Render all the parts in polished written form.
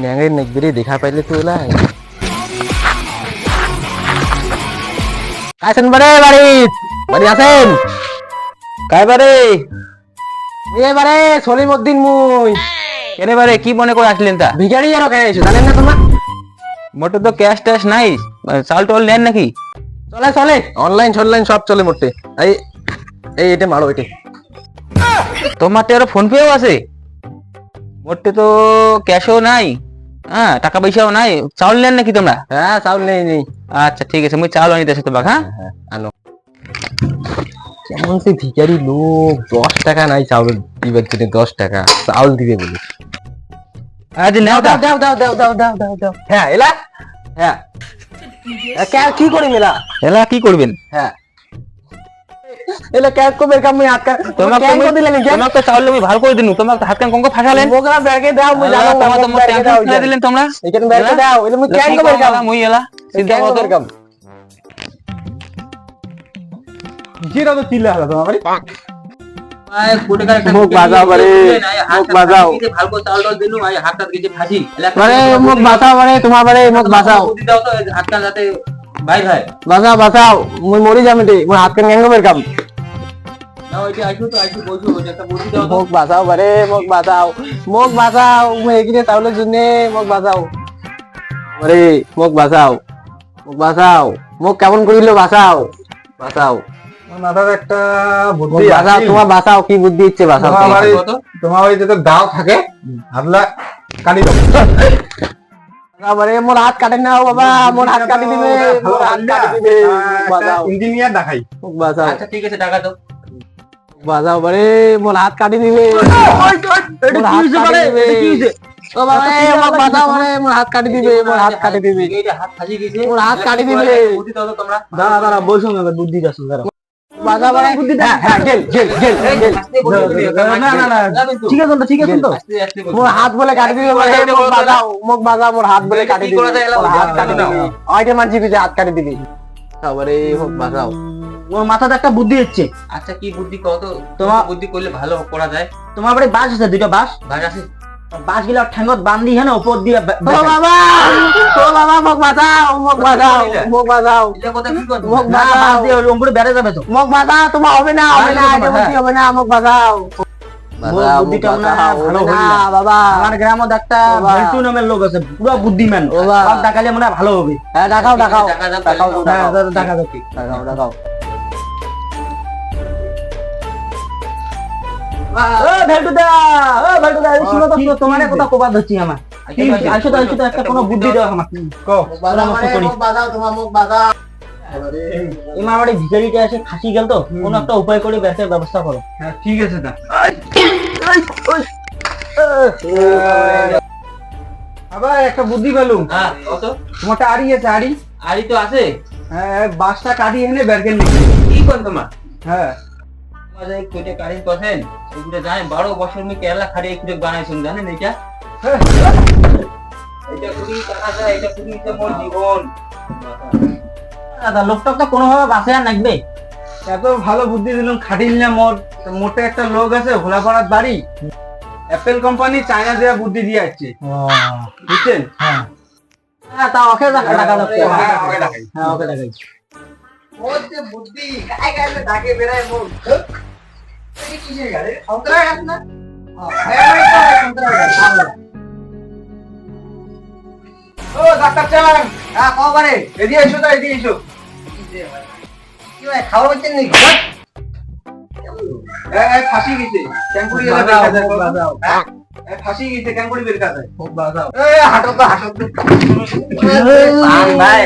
ন্যাঙের নেকবেরি দেখা পাইলে তো ওলাই আছেন বারে বাড়ি আছেন কাই বারে এবারে সলিমউদ্দিন মুই কেনে বারে কি মনে করে আসলেন তা? ভিখারি আর কেন এসো জানেন না তোমরা? মোটে তো ক্যাশ ট্যাশ নাই, চাল টোল নেন নাকি? চলে চলে অনলাইন সব চলে মোটে। এই এই এটা মারো এটা। তোমার তো আরো ফোন পেও আছে, মোটে তো ক্যাশও নাই, হ্যাঁ টাকা পয়সাও নাই, চাউল নেন নাকি তোমরা? হ্যাঁ চাউল নেই। আচ্ছা ঠিক আছে, মুই চাউল আনিতেছি তো বাঘ। হ্যাঁ আনো। কেমন সে ভিখারি লোক, 10 টাকা নাই চাউল দিবার জন্য, 10 টাকা চাউল দিবে বলে। আজ নাও দাও দাও দাও দাও দাও দাও দাও দাও। হ্যাঁ এলা হ্যাঁ কি করি মেলা এলা কি করবেন? হ্যাঁ এলা ক্যাশ কো বের কাম মে হাত কা তোমাকে তোমাকে তো চাউল আমি ভালো করে দিনু, তোমাকে হাত কান কোন ফাসালেন? মোগলা ব্যাগে দাও মুই জানো তোমার ট্যাঙ্ক ফেলে দিলেন তোমরা। এখানে ব্যাগে দাও এলা মুই ক্যাশ কো বের কাম মুই এলা সিধা বের কাম জিরা তো চিল্লা হলো তোমার মুখ বাজাও বারে মুখ বাজাও ভালো করে চাউল ডাল দিনু আই হাতটা গিয়ে ফাঁসি বারে মুখ বাজাও বারে তোমার বারে মুখ বাজাও বুদ্ধি দাও তো হাত কান যাতে ভাই বাজাও বাজাও মুই মরি যামিতে মুই হাত কান গ্যাঙ্গো বের কাম নাও এটা আইছো তো আইছো বইছো একটা বুদ্ধি দাও তো। মুখ বাজাও বারে মুখ বাজাও মুই এগিয়ে তাহলে জন্য মুখ বাজাও বারে মুখ বাজাও মুখ কেমন করিলো বাজাও মাথার একটা বুদ্ধি বাজাও তোমার বাজাও কি বুদ্ধি ইচ্ছে বাজাও তোমার বাড়িতে তো দাও থাকে হাবলা কাটি দাও বারে মোর হাত কাটে না বাবা, মোর হাত কাটি দিবে, মোর হাত কাটি দিবে বাজাও ইঞ্জিনিয়ার দেখাই মুখ বাজাও আচ্ছা ঠিক আছে টাকা দাও বাজাও বারে মোর হাত কাটি দিবে এটা কি হইছে বারে? এটা কি হইছে? ও বাবা মুখ বাজাও বারে মোর হাত কাটি দিবে এইটা হাত ফাঁসি গেছে, মোর হাত কাটি দিবে বুদ্ধি দাও তো তোমরা। দাঁড়া বলছো না বুদ্ধি দাও দাঁড়া বাজাও বারে হ্যাঁ গেল না ঠিক আছে তো আস্তে আস্তে মোর হাত বলে কাটি দিবে বারে মুখ বাজাও মোর হাত বলে কাটি দিবে মোর হাত কাটি দিবে আইটে মানছি বিজে হাত কাটি দিবে তারপরে মুখ বাজাও ওর মাথাতে একটা বুদ্ধি হচ্ছে। আচ্ছা কি বুদ্ধি কও তো, তোমার বুদ্ধি করলে ভালো করা যায়। তোমার বাড়ি বাস আছে, দুইটা বাস ভাই আছে বাস গিলা ঠ্যাঙ্গত বান্ধি হ্যাঁ উপর দিয়ে ও বাবা মুখ বাজাও এটা কথা কি করব? মুখ না বাজাও বাস দিয়ে উপরে বেড়ে যাবে তো। মুখ বাজাও তোমার হবে না হবে না মুখ বাজাও বুদ্ধিটা মনে হয় ভালো হইল না। বাবা আমার গ্রামে একটা ভেলটু নামের লোক আছে, পুরো বুদ্ধিমান, সব ডাকালে মনে হয় ভালো হবে। হ্যাঁ ডাকাও টাকা দাও হ্যাঁ ডাকা দেখি ডাকাও শুনো তোমার কথা কবা ধরছি আমার আইসো তো একটা কোনো বুদ্ধি দাও আমাকে এমা বাড়ি ভিখারিটা এসে ফাঁসি গেল তো, কোনো একটা উপায় করে ব্যাসের ব্যবস্থা করো। হ্যাঁ ঠিক আছে না আবার একটা বুদ্ধি পেলুম। হ্যাঁ কত তোমারটা আড়ি আছে, আরি তো আছে। হ্যাঁ বাসটা কাটি এনে বেরকেন নাকি। কি কোন তোমার হ্যাঁ আমাদের কেটে কাটিং করছেন এগুলো জানেন, 12 বছর আমি কেরালা খাড়িয়ে কিছু বানাইছেন জানেন এটা এটা কুড়ি টাকা যায়, এটা কুড়ি মোর জীবন। দাদা লোকটা তো কোনোভাবে বাসে আর নাকবে। এত ভালো বুদ্ধি দিলাম, খাটিল না মোর মোটে একটা লোক আছে ভোলাপাড়ার বাড়ি, অ্যাপেল কোম্পানি চায়না দেওয়া বুদ্ধি দিয়ে আসছে বুঝছেন। হ্যাঁ তা ওকে টাকা দাও। হ্যাঁ ওকে টাকাই ওর যে বুদ্ধি গায়ে গায়ে ডাকে বেরায় মোর এই কিসের গাড়ি সন্তরা গাছ না ও ডাক্তার চান হ্যাঁ কবারে এদিকে এসো কি ভাই খাওয়া হচ্ছেন নাকি ফাঁসি গেছে ক্যাঙ্কুরি ফাঁসি গেছে ক্যাঙ্কুরি বের কাছে হাঁটো তো ভাই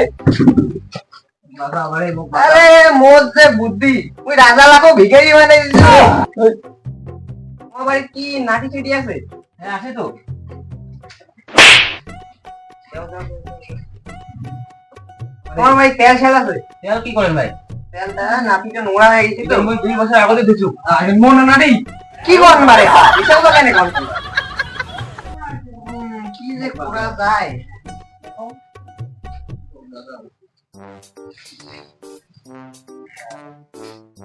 আরে মোর যে বুদ্ধি ওই রাজা লাখো ভিখারি মানে আমার বাড়ি কি নাটি চিটি আছে হ্যাঁ আছে তো। তোমার ভাই তেল শেল আছে তেল কি করেন ভাই? তেলটা নাপিটা নোংরা হয়ে গেছে তো আমি 2 বছর আগে দিছু মনে নাড়ি কি কোন মারে এসব তো কেন কোন কি যে করা যায়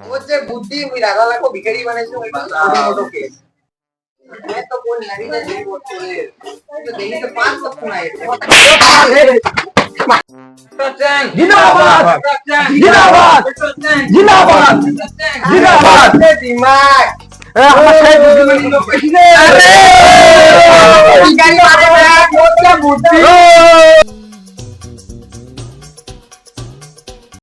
ও যে বুদ্ধি ওই রাগা লাগো ভিখারি বানাইছে ওই মোটো কেস मैं तो बोल लगी ना नहीं बोल तो देखी तो 5 तक सुनाए जिंदाबाद जिंदाबाद जिंदाबाद जिंदाबाद दिमाग अरे भिखारी वाले में बहुत क्या बुद्धि